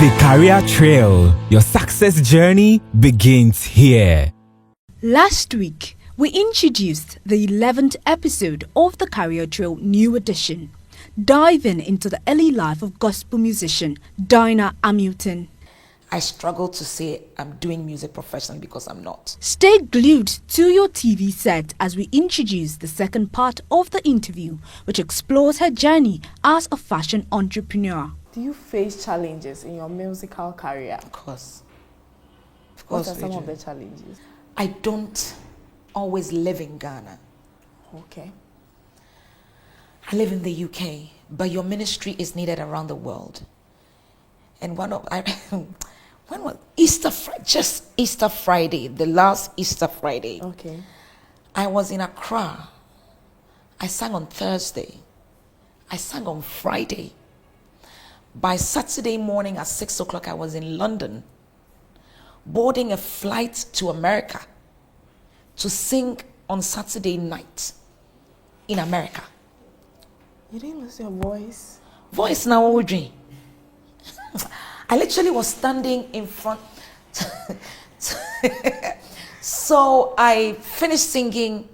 The Career Trail. Your success journey begins here. Last week, we introduced the 11th episode of the Career Trail New Edition, diving into the early life of gospel musician Donna. I struggle to say I'm doing music professionally because I'm not. Stay glued to your TV set as we introduce the second part of the interview, which explores her journey as a fashion entrepreneur. Do you face challenges in your musical career? Of course. What are some of the challenges? I don't always live in Ghana. Okay. I live in the UK, but your ministry is needed around the world. And when was just Easter Friday, the last Easter Friday. Okay. I was in Accra. I sang on Thursday. I sang on Friday. By Saturday morning at 6 o'clock, I was in London, boarding a flight to America to sing on Saturday night in America. You didn't lose your voice? Voice now, Audrey. I literally was standing in front. So I finished singing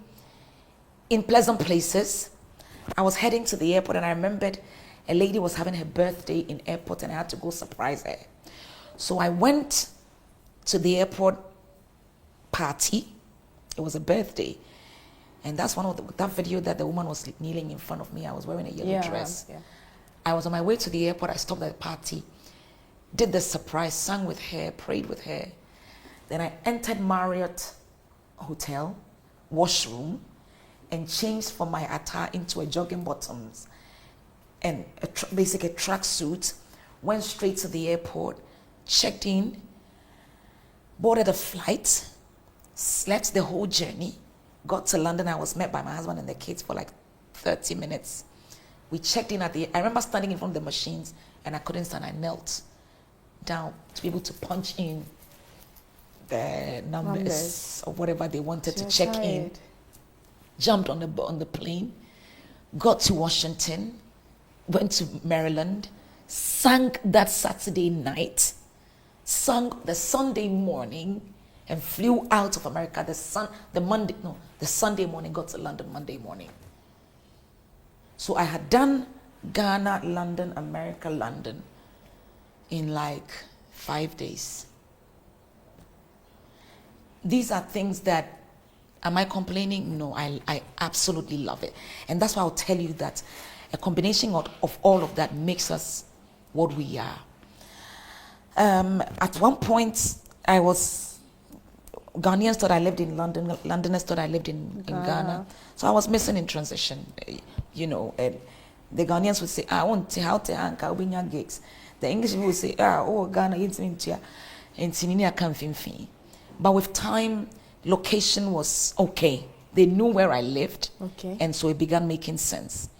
in pleasant places. I was heading to the airport and I remembered a lady was having her birthday in airport and I had to go surprise her. So I went to the airport party. It was a birthday. And that's that video that the woman was kneeling in front of me. I was wearing a yellow dress. Yeah. I was on my way to the airport. I stopped at the party, did the surprise, sang with her, prayed with her. Then I entered Marriott Hotel, washroom, and changed from my attire into a jogging bottoms and basically a tracksuit, went straight to the airport, checked in, boarded a flight, slept the whole journey, got to London. I was met by my husband and the kids for like 30 minutes. We checked in I remember standing in front of the machines and I couldn't stand. I knelt down to be able to punch in the numbers or whatever they wanted to check in. Jumped on the plane, got to Washington, went to Maryland, sang that Saturday night, sang the Sunday morning, and flew out of America the Sunday morning, got to London Monday morning. So I had done Ghana, London, America, London in like 5 days. These are things that, am I complaining? No, I absolutely love it. And that's why I'll tell you that a combination of all of that makes us what we are. At one point, Ghanaians thought I lived in London, Londoners thought I lived in Ghana. So I was missing in transition, you know. And the Ghanaians would say, I want to how to anchor win your gigs. The English would say, Ghana, it's in here, and Sininia can't fin. But with time, location was okay. They knew where I lived, and so it began making sense.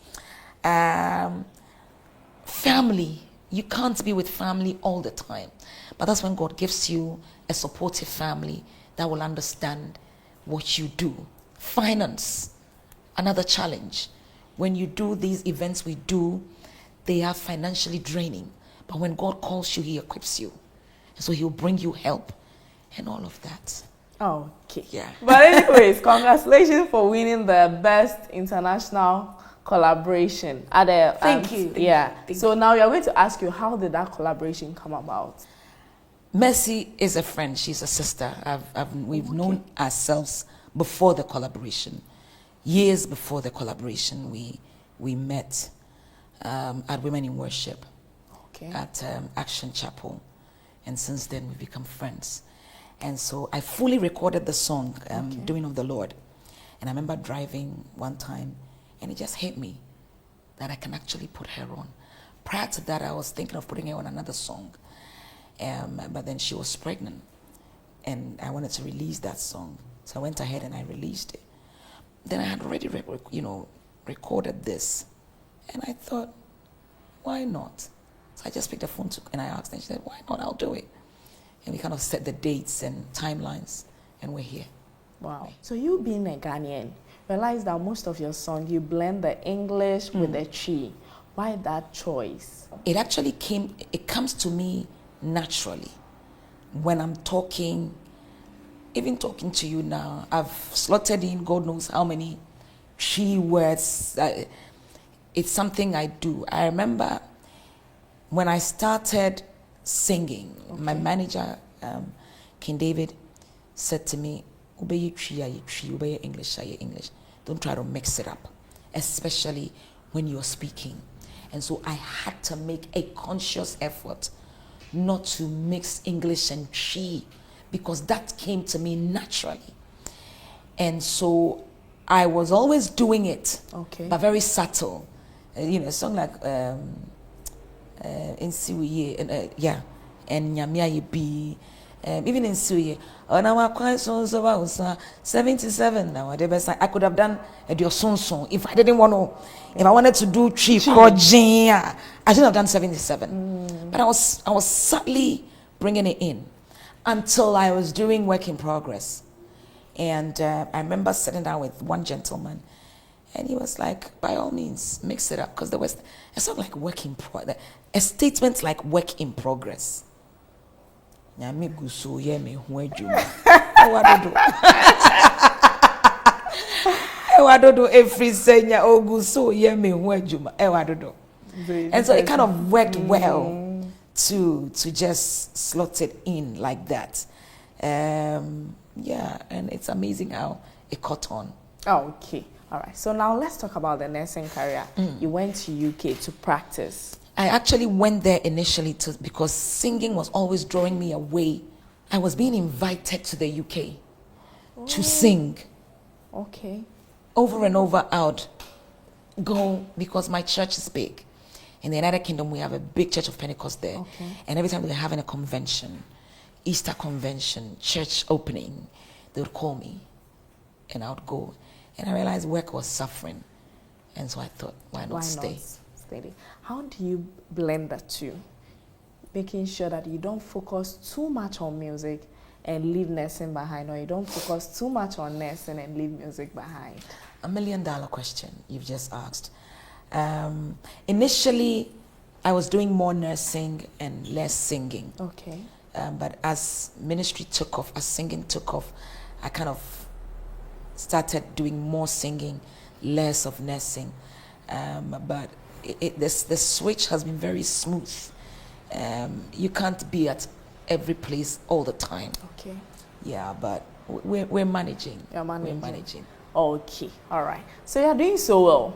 Family, you can't be with family all the time, but that's when God gives you a supportive family that will understand what you do. Finance, another challenge. When you do these events we do, they are financially draining, but when God calls you, he equips you, and so he'll bring you help and all of that. Okay. Yeah. But anyways, congratulations for winning the best international collaboration at the Thank you. Yeah. Thank so now we are going to ask you, how did that collaboration come about? Mercy is a friend. She's a sister. We've known ourselves before the collaboration. Years before the collaboration, we met at Women in Worship at Action Chapel, and since then we've become friends. And so I fully recorded the song, Doing of the Lord. And I remember driving one time, and it just hit me that I can actually put her on. Prior to that, I was thinking of putting her on another song. But then she was pregnant, and I wanted to release that song. So I went ahead and I released it. Then I had already recorded this, and I thought, why not? So I just picked the phone and I asked, and she said, why not? I'll do it. And we kind of set the dates and timelines, and we're here. Wow. So you being a Ghanaian, realize that most of your songs, you blend the English with the Chi. Why that choice? It actually comes to me naturally. When I'm talking, even talking to you now, I've slotted in God knows how many tree words. It's something I do. I remember when I started singing, my manager, King David, said to me, obey tree, obey English, English. Don't try to mix it up, especially when you're speaking. And so I had to make a conscious effort not to mix English and tree, because that came to me naturally. And so I was always doing it, but very subtle. A song like in Siwiye, and Nyamia Ye Be, even in Siwiye, now I quite so 77 now. I could have done a song if I didn't want to. If I wanted to do tree project, I shouldn't have done 77. But I was subtly bringing it in until I was doing work in progress. And I remember sitting down with one gentleman, and he was like, by all means, mix it up. Because there was a song like work in progress, a statement like work in progress. Nyame guso ye me ho adwuma. Ewadodo every senya oguso ye me ho adwuma. Ewadodo. And so it kind of worked well to just slot it in like that. Yeah, and it's amazing how it caught on. Oh, okay. All right. So now let's talk about the nursing career. You went to UK to practice. I actually went there initially because singing was always drawing me away. I was being invited to the UK to sing. Okay. Over and over I would go because my church is big. In the United Kingdom, we have a big church of Pentecost there. Okay. And every time we were having a convention, Easter convention, church opening, they would call me and I would go. And I realized work was suffering. And so I thought, why not stay? Steady. How do you blend the two? Making sure that you don't focus too much on music and leave nursing behind, or you don't focus too much on nursing and leave music behind? $1 million question you've just asked. Initially, I was doing more nursing and less singing. Okay. But as ministry took off, as singing took off, I kind of started doing more singing, less of nursing. But the switch has been very smooth. You can't be at every place all the time. Okay. Yeah, but we're managing. You're managing. We're managing. Okay. All right. So you're doing so well.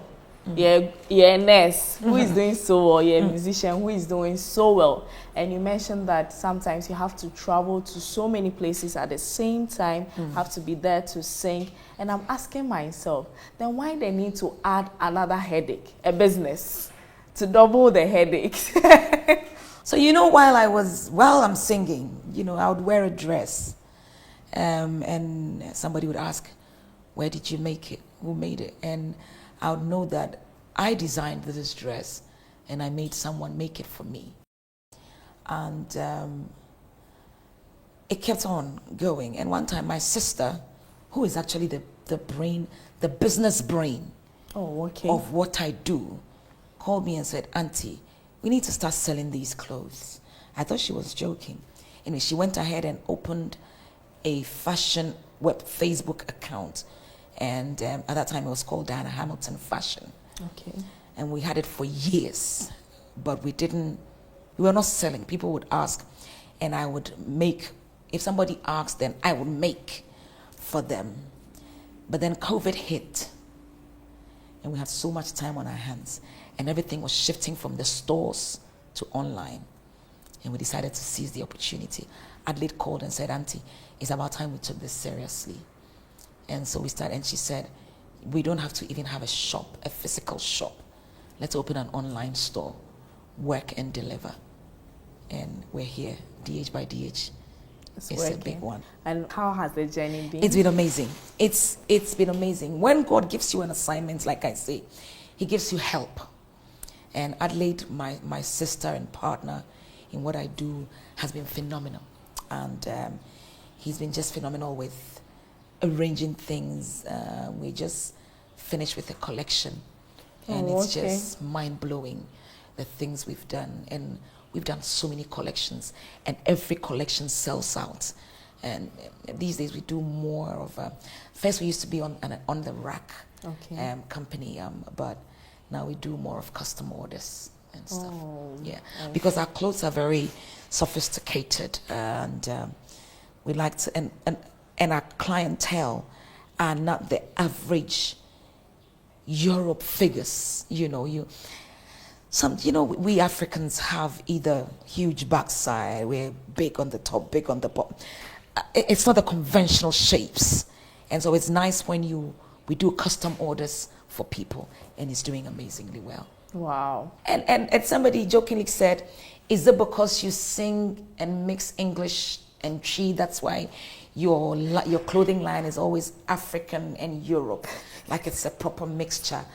You're a nurse who is doing so well. You're a musician who is doing so well. And you mentioned that sometimes you have to travel to so many places at the same time, have to be there to sing. And I'm asking myself, then why they need to add another headache, a business, to double the headaches? So, while I'm singing, I would wear a dress. And somebody would ask, where did you make it? Who made it? And I would know that I designed this dress and I made someone make it for me. And it kept on going. And one time my sister, who is actually the brain, the business brain of what I do, called me and said, Auntie, we need to start selling these clothes. I thought she was joking. Anyway, she went ahead and opened a fashion Facebook account. And at that time, it was called Donna Hamilton Fashion. Okay. And we had it for years, but we were not selling. People would ask, and I would make, if somebody asked, then I would make for them. But then COVID hit, and we had so much time on our hands, and everything was shifting from the stores to online. And we decided to seize the opportunity. Adelaide called and said, Auntie, it's about time we took this seriously. And so we started, and she said, we don't have to even have a shop, a physical shop. Let's open an online store, work and deliver. And we're here, DH by DH. It's a big one. And how has the journey been? It's been amazing. It's been amazing. When God gives you an assignment, like I say, He gives you help. And Adelaide, my sister and partner in what I do, has been phenomenal. And he's been just phenomenal with arranging things. We just finished with a collection, and it's just mind-blowing, the things we've done. And we've done so many collections, and every collection sells out. And these days we do more of first we used to be on the rack company, but now we do more of custom orders and stuff. Because our clothes are very sophisticated, and we like to, and our clientele are not the average Europe figures. We Africans have either huge backside, we're big on the top, big on the bottom. It's not the conventional shapes, and so it's nice when we do custom orders for people, and it's doing amazingly well. Wow. And somebody jokingly said, is it because you sing and mix English and Chi, that's why your clothing line is always African and Europe, like it's a proper mixture?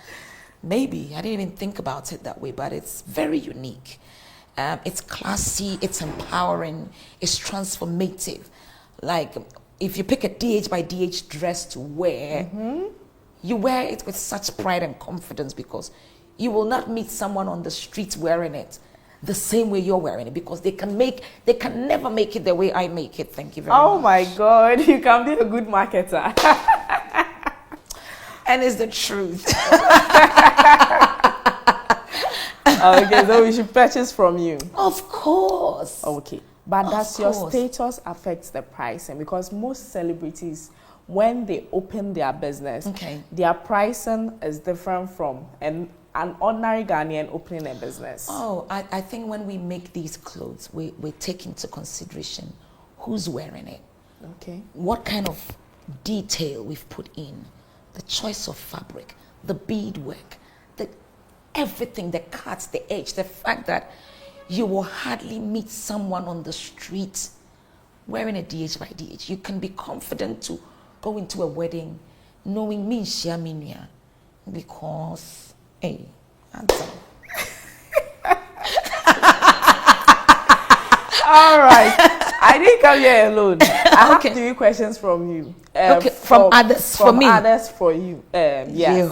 Maybe. I didn't even think about it that way, but it's very unique. It's classy, it's empowering, it's transformative. Like, if you pick a DH by DH dress to wear, you wear it with such pride and confidence, because you will not meet someone on the street wearing it the same way you're wearing it, because they can never make it the way I make it. Thank you very much. Oh my God, you can be a good marketer. And it's the truth. Okay, so we should purchase from you. Of course. Okay. But does your status affect the pricing? Because most celebrities, when they open their business, their pricing is different from an ordinary Ghanaian opening a business. Oh, I think when we make these clothes, we take into consideration who's wearing it. Okay. What kind of detail we've put in, the choice of fabric, the beadwork, everything, the cuts, the edge, the fact that you will hardly meet someone on the street wearing a DH by DH. You can be confident to go into a wedding knowing me Minia, because, hey, handsome. All right. I didn't come here alone. I have 3 questions from you. From others for me. Others for you. Yes.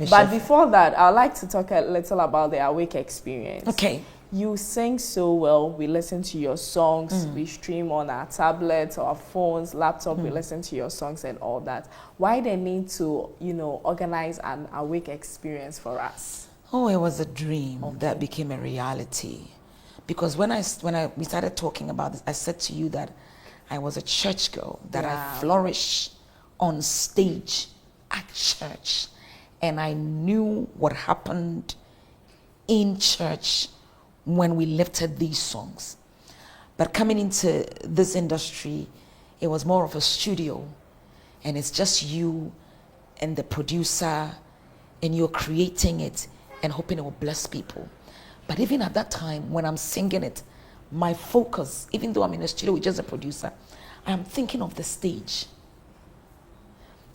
But before that, I'd like to talk a little about the Awake experience. Okay. You sing so well. We listen to your songs. We stream on our tablets, our phones, laptop. We listen to your songs and all that. Why the need to, organize an Awake experience for us? Oh, it was a dream that became a reality. Because when we started talking about this, I said to you that I was a church girl, that I flourish on stage at church, and I knew what happened in church when we lifted these songs. But coming into this industry, it was more of a studio, and it's just you and the producer, and you're creating it and hoping it will bless people. But even at that time, when I'm singing it, my focus, even though I'm in a studio with just a producer, I'm thinking of the stage.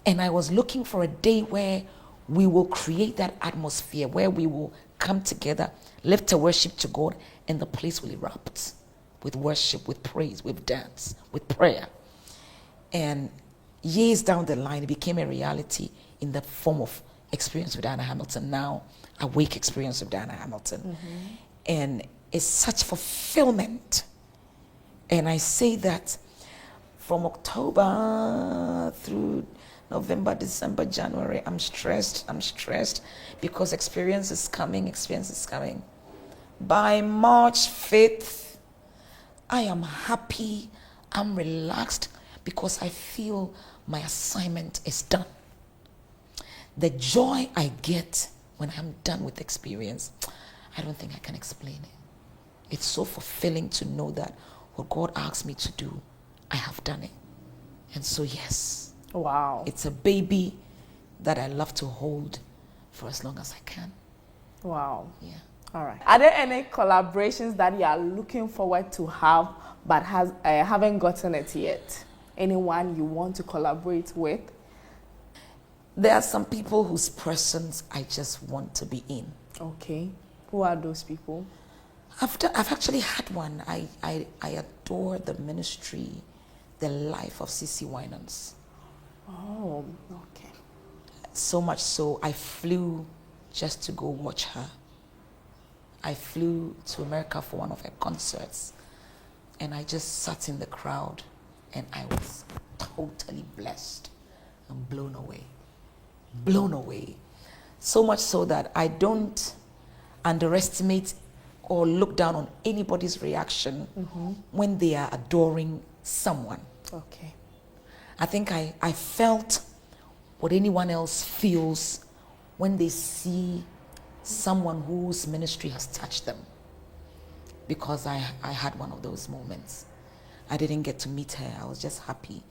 And I was looking for a day where we will create that atmosphere, where we will come together, lift a worship to God, and the place will erupt with worship, with praise, with dance, with prayer. And years down the line, it became a reality in the form of Experience with Donna Hamilton, now Awake Experience with Donna Hamilton. And it's such fulfillment. And I say that from October through November, December, January, I'm stressed because experience is coming. By March 5th, I am happy, I'm relaxed, because I feel my assignment is done. The joy I get when I'm done with experience, I don't think I can explain it. It's so fulfilling to know that what God asked me to do, I have done it. And so yes. Wow. It's a baby that I love to hold for as long as I can. Wow. Yeah. All right. Are there any collaborations that you are looking forward to have but haven't gotten it yet? Anyone you want to collaborate with? There are some people whose presence I just want to be in. Okay. Who are those people? I've actually had one. I adore the ministry, the life of C.C. Winans. Oh, okay. So much so, I flew just to go watch her. I flew to America for one of her concerts, and I just sat in the crowd, and I was totally blessed and blown away. Blown away. So much so that I don't underestimate or look down on anybody's reaction when they are adoring someone. Okay. I think I felt what anyone else feels when they see someone whose ministry has touched them. Because I had one of those moments. I didn't get to meet her. I was just happy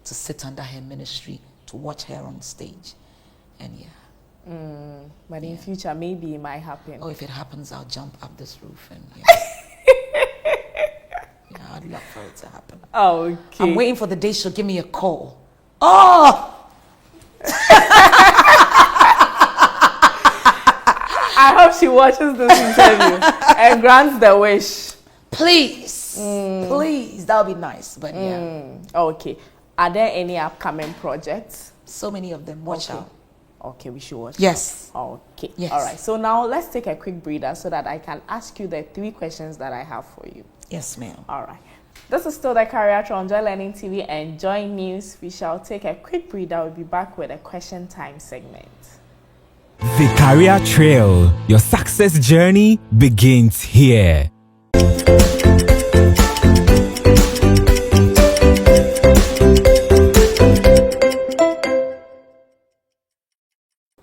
to sit under her ministry, to watch her on stage. And yeah. But in future, maybe it might happen. Oh, if it happens, I'll jump up this roof and yeah, I'd love for it to happen. Okay. I'm waiting for the day she'll give me a call. Oh! I hope she watches this interview and grants the wish. Please. Please. That would be nice. But yeah. Okay. Are there any upcoming projects? So many of them. Watch out. Okay, we should watch. Yes. Okay. Yes. All right. So now let's take a quick breather so that I can ask you the 3 questions that I have for you. Yes, ma'am. All right. This is still the Career Trail on Joy Learning TV and Joy News. We shall take a quick breather. We'll be back with a question time segment. The Career Trail. Your success journey begins here.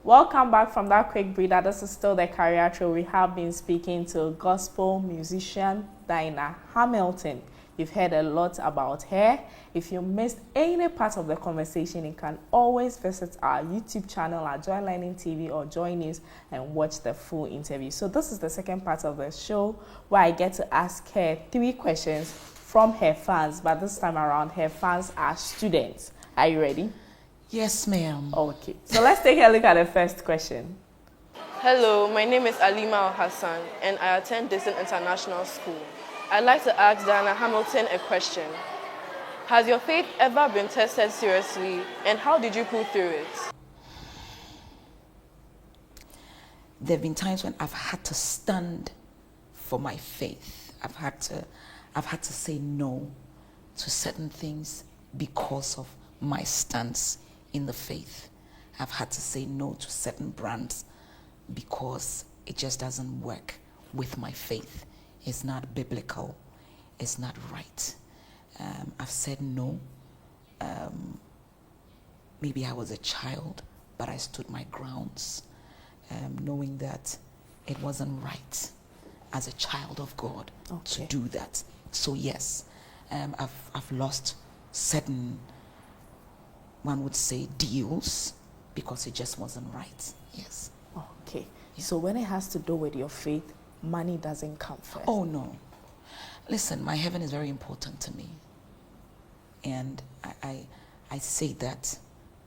Welcome back from that quick breather. This is still the Career Trail. We have been speaking to gospel musician Donna Hamilton. You've heard a lot about her. If you missed any part of the conversation, you can always visit our YouTube channel at Joy Learning TV or Joy News and watch the full interview. So this is the second part of the show where I get to ask her 3 questions from her fans, but this time around her fans are students. Are you ready? Yes, ma'am. Okay, so let's take a look at the first question. Hello, my name is Alma Hassan and I attend Dixon International School. I'd like to ask Donna Hamilton a question. Has your faith ever been tested seriously and how did you pull through it? There have been times when I've had to stand for my faith. I've had to say no to certain things because of my stance in the faith. I've had to say no to certain brands because it just doesn't work with my faith. It's not biblical. It's not right. I've said no. Maybe I was a child, but I stood my grounds, knowing that it wasn't right as a child of God to do that. So yes, I've lost certain, one would say, deals because it just wasn't right. Yes. Okay. Yeah. So when it has to do with your faith, money doesn't come first. Oh no. Listen, my heaven is very important to me. And I say that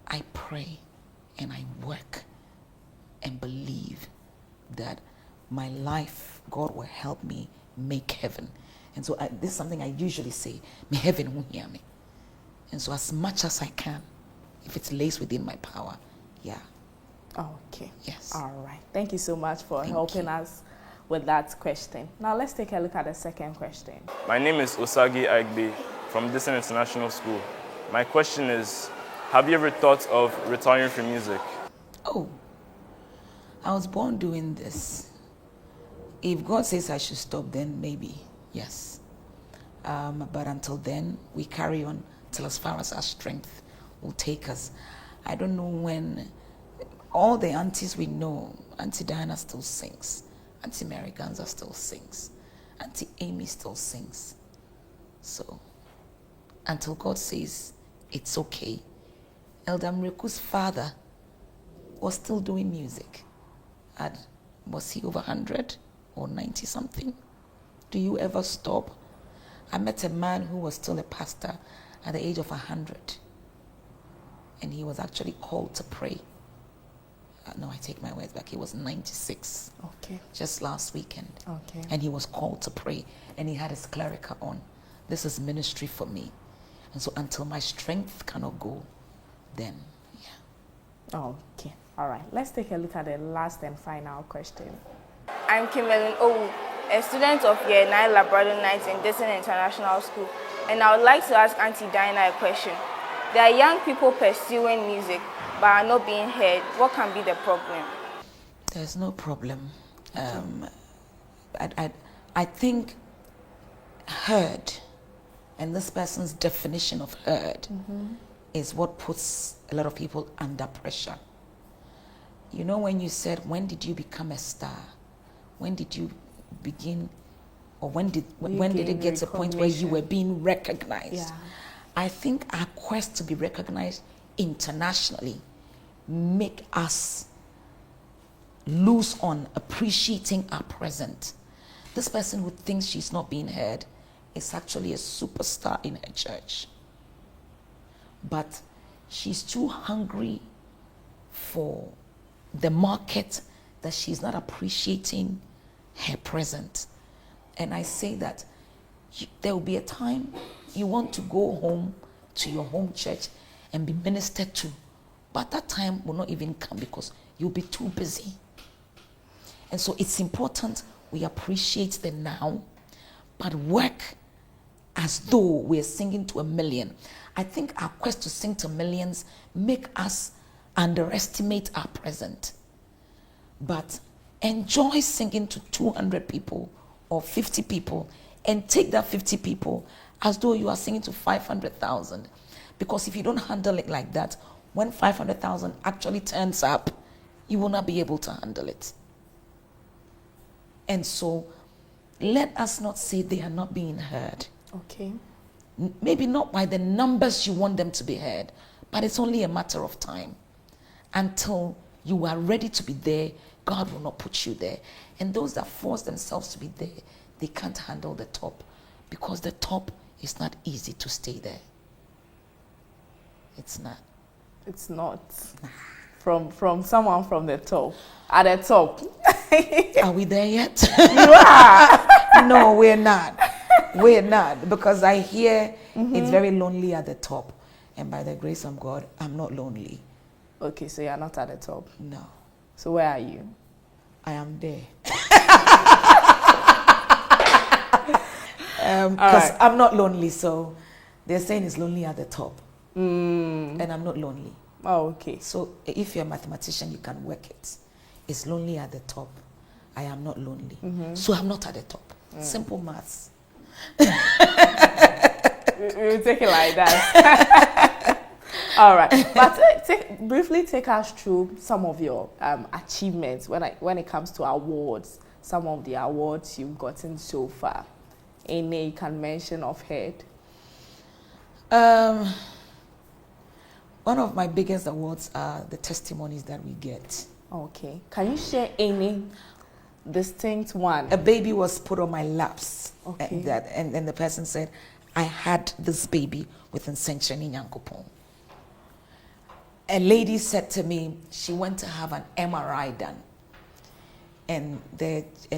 I pray and I work and believe that my life, God will help me make heaven. And so this is something I usually say, my heaven won't hear me. And so as much as I can, if it lays within my power, yeah. Okay. Yes. All right. Thank you so much for helping us with that question. Now let's take a look at the second question. My name is Osagi from Dixon International School. My question is, have you ever thought of retiring from music? Oh, I was born doing this. If God says I should stop, then maybe, yes. But until then, we carry on till as far as our strength will take us. I don't know when. All the aunties we know, Auntie Diana still sings. Auntie Mary Ganza still sings. Auntie Amy still sings. So, until God says it's okay. Elder Mreku's father was still doing music. Was he over 100 or 90 something? Do you ever stop? I met a man who was still a pastor at the age of 100. And he was actually called to pray. No, I take my words back. He was 96. Okay. Just last weekend. Okay. And he was called to pray. And he had his clerical on. This is ministry for me. And so until my strength cannot go, then, yeah. Okay. All right. Let's take a look at the last and final question. I'm Kimelin Owu, a student of Year 9 Labrador Nights in Dixon International School, and I would like to ask Auntie Dinah a question. There are young people pursuing music but are not being heard. What can be the problem? There's no problem. I think heard, and this person's definition of heard, is what puts a lot of people under pressure. You know, when you said, when did you become a star? When did you begin, or when did it get to a point where you were being recognized? Yeah. I think our quest to be recognized internationally make us lose on appreciating our present. This person who thinks she's not being heard is actually a superstar in her church. But she's too hungry for the market that she's not appreciating her present. And I say that there will be a time you want to go home to your home church and be ministered to, but that time will not even come because you'll be too busy. And so it's important we appreciate the now, but work as though we're singing to a million. I think our quest to sing to millions make us underestimate our present. But enjoy singing to 200 people or 50 people and take that 50 people as though you are singing to 500,000. Because if you don't handle it like that, when 500,000 actually turns up, you will not be able to handle it. And so let us not say they are not being heard. Okay. Maybe not by the numbers you want them to be heard, but it's only a matter of time. Until you are ready to be there, God will not put you there. And those that force themselves to be there, they can't handle the top, because the top is not easy to stay there. It's not. It's not. From someone from the top. At the top. Are we there yet? You are. No, we're not. We're not. Because I hear it's very lonely at the top. And by the grace of God, I'm not lonely. Okay, so you're not at the top. No. So where are you? I am there. Because I'm not lonely, so they're saying it's lonely at the top. And I'm not lonely. Oh, okay. So if you're a mathematician, you can work it. It's lonely at the top. I am not lonely. So I'm not at the top. Simple maths. We'll take it like that. All right. But briefly take us through some of your achievements when it comes to awards, some of the awards you've gotten so far. Any you can mention of head? One of my biggest awards are the testimonies that we get. Okay. Can you share any distinct one? A baby was put on my laps. Okay. And the person said, I had this baby with Nsenchani Nyankopon. A lady said to me, she went to have an MRI done. And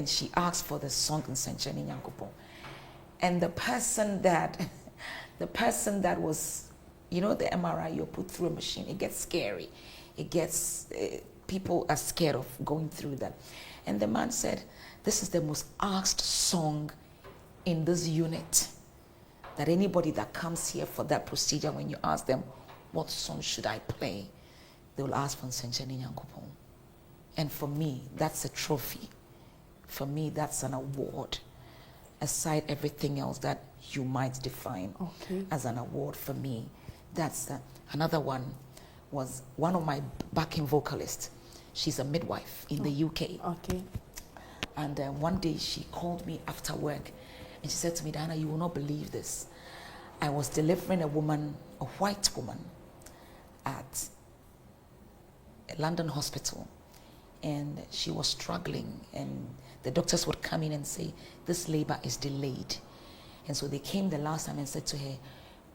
she asked for the song Nsenchani Nyankopon. And the person that was, you know, the MRI, you're put through a machine, it gets scary. It gets, people are scared of going through that. And the man said, this is the most asked song in this unit. That anybody that comes here for that procedure, when you ask them, what song should I play? They will ask for Nsenchani Nyankopon. And for me, that's a trophy. For me, that's an award. Aside everything else that you might define as an award, for me, that's another one. Was one of my backing vocalists. She's a midwife in the UK. Okay. And one day she called me after work and she said to me, Donna, you will not believe this. I was delivering a white woman at a London hospital, and she was struggling, and the doctors would come in and say, this labor is delayed. And so they came the last time and said to her,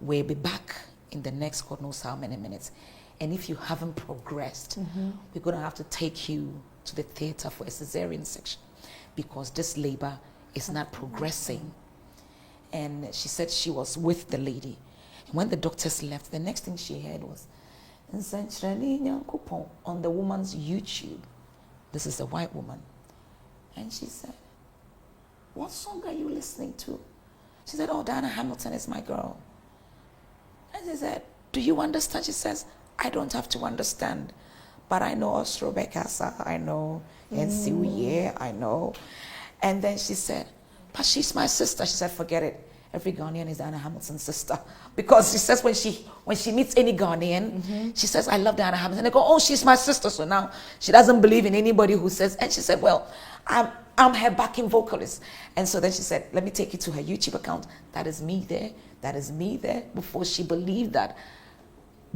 we'll be back in the next God knows how many minutes. And if you haven't progressed, we're going to have to take you to the theater for a cesarean section because this labor is not progressing. And she said she was with the lady. And when the doctors left, the next thing she heard was on the woman's YouTube. This is a white woman. And she said, what song are you listening to? She said, oh, Donna Hamilton is my girl. And she said, do you understand? She says, I don't have to understand, but I know Ostro Bekasa, I know Nsiuye, I know. And then she said, but she's my sister. She said, forget it. Every Ghanaian is Donna Hamilton's sister. Because she says when she meets any Ghanaian, she says, I love Donna Hamilton. They go, oh, she's my sister. So now she doesn't believe in anybody who says, and she said, well, I'm her backing vocalist. And so then she said, let me take you to her YouTube account. That is me there. That is me there. Before she believed that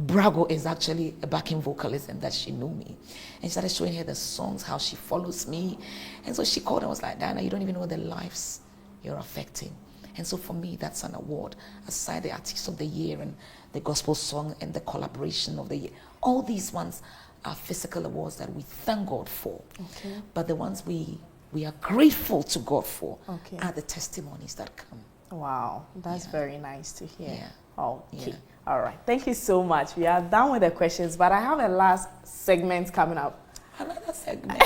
Brago is actually a backing vocalist and that she knew me. And she started showing her the songs, how she follows me. And so she called and was like, Diana, you don't even know the lives you're affecting. And so for me, that's an award. Aside the Artist of the Year and the Gospel Song and the Collaboration of the Year. All these ones are physical awards that we thank God for. Okay. But the ones we are grateful to God for are the testimonies that come. Wow, that's very nice to hear. Yeah. Okay. Yeah. All right. Thank you so much. We are done with the questions, but I have a last segment coming up. Another segment.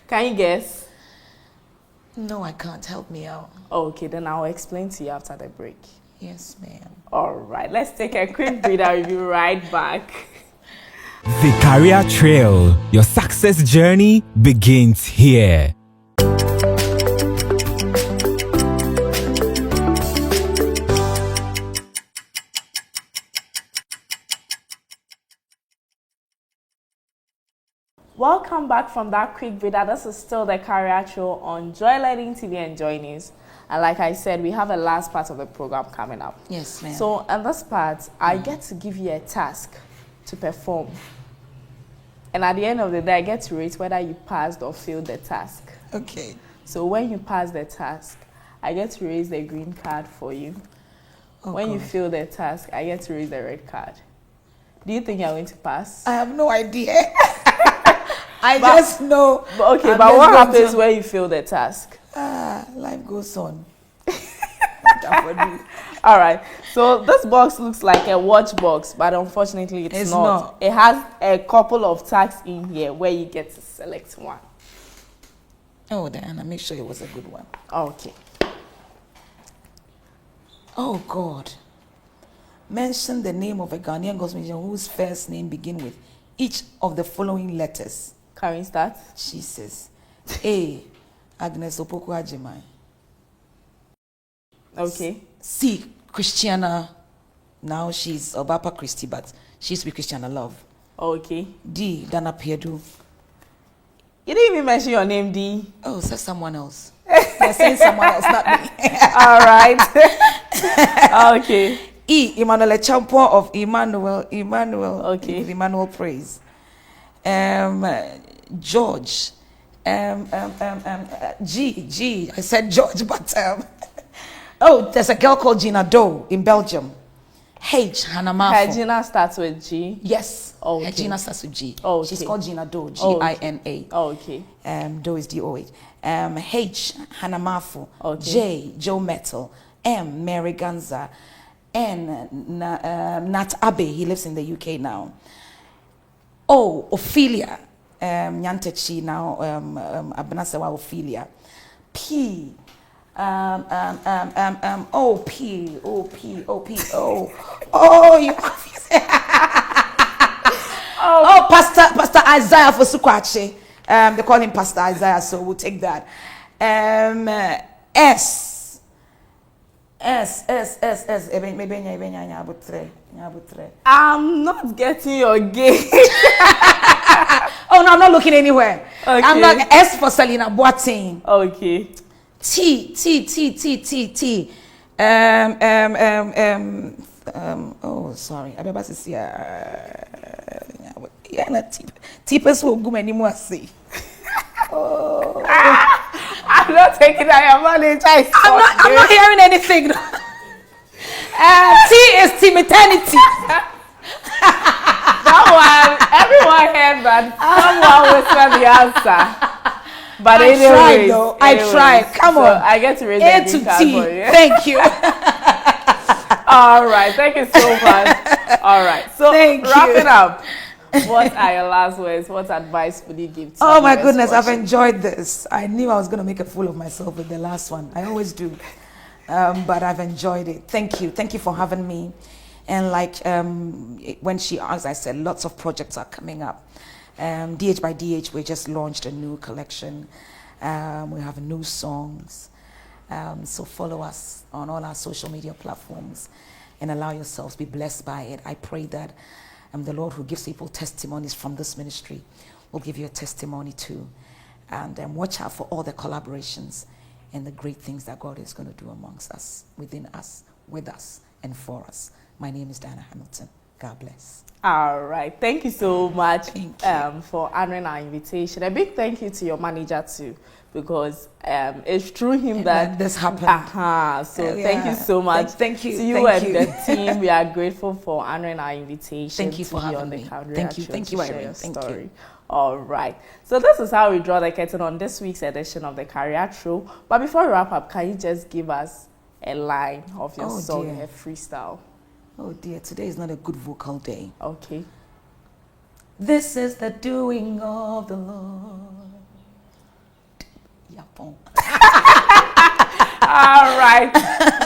Can you guess? No, I can't. Help me out. Okay, then I'll explain to you after the break. Yes, ma'am. All right. Let's take a quick breather. We'll be right back. The career trail. Your success journey begins here. Welcome back from that quick breather. This is still the career trail on Joy Learning TV and Joy News. And like I said, we have a last part of the program coming up. Yes, ma'am. So in this part, I get to give you a task to perform. And at the end of the day, I get to rate whether you passed or failed the task. Okay. So when you pass the task, I get to raise the green card for you. When you fail the task, I get to raise the red card. Do you think you're going to pass? I have no idea. I just know. But what happens when you fail the task? Life goes on. All right. So this box looks like a watch box, but unfortunately it's not. It has a couple of tags in here where you get to select one. Oh, Diana, make sure it was a good one. Okay. Oh, God. Mention the name of a Ghanaian gospel musician whose first name begin with each of the following letters. Can we start? Jesus. A. Agnes Opoku Ajimai. Okay. C. Christiana. Now she's Obapa Christie, but she used to be Christiana Love. Okay. D. Dana Piedu. You didn't even mention your name, D. Oh, say someone else. You're saying someone else, not me. All right. Okay. E. Emmanuel Champo of Emmanuel. Okay. Emmanuel Praise. George. G. I said George, but oh, there's a girl called Gina Doe in Belgium. H. Hannah Mafo. Her Gina starts with G. Yes. Okay. Her Gina starts with G. Okay. She's called Gina Doe. Gina. Okay. Doe is DOH. H. Hannah Mafo. Okay. J. Joe Metal. M. Mary Ganza. N. Nat Abe. He lives in the UK now. O. Ophelia. Nyantechi now. Abnasewa Ophelia. P. You confused. Pastor Isaiah for Sukwache. They call him Pastor Isaiah, so we'll take that. S. I'm not getting your game. Oh no, I'm not looking anywhere. Okay. I'm not. S for Selena Boateng. Okay. T. Oh, sorry. I better see. T-Pes will go anymore. See. Oh. I'm not taking that. I'm not hearing anything. T is Timiternity. That one, everyone heard that. Someone whispered the answer. But I tried. Come on. I get to raise A the to green card T. for you. Thank you. All right. Thank you so much. All right. So Thank you. wrapping up. What are your last words? What advice would you give to Oh my viewers goodness, I've watching? enjoyed this. I knew I was going to make a fool of myself with the last one. I always do. But I've enjoyed it. Thank you. Thank you for having me. And like when she asked, I said lots of projects are coming up. DH by DH, we just launched a new collection. We have new songs. So follow us on all our social media platforms and allow yourselves to be blessed by it. I pray that the Lord who gives people testimonies from this ministry will give you a testimony too. And watch out for all the collaborations and the great things that God is going to do amongst us, within us, with us, and for us. My name is Donna Hamilton. God bless. All right. Thank you so much Thank you. for honoring our invitation. A big thank you to your manager too, because it's through him that this happened. So thank you so much. Thank you. To you Thank and you. the team, we are grateful for honoring our invitation. Thank you to for be having on the me. Career Thank you. Show Thank to you, share Irene. your Thank story. you. All right. So this is how we draw the curtain on this week's edition of the Career Show. But before we wrap up, can you just give us a line of your Oh, song, dear. a freestyle? Oh dear, today is not a good vocal day. Okay. This is the doing of the Lord. Yapon. All right.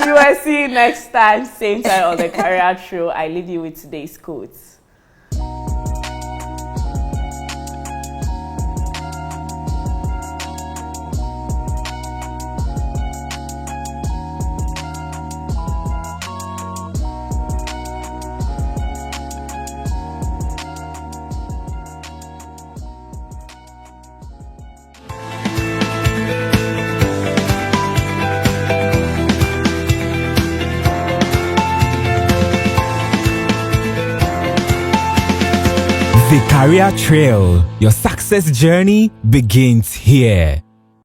We will see you next time, same time on the Career Show. I leave you with today's quotes. The Career Trail. Your success journey begins here.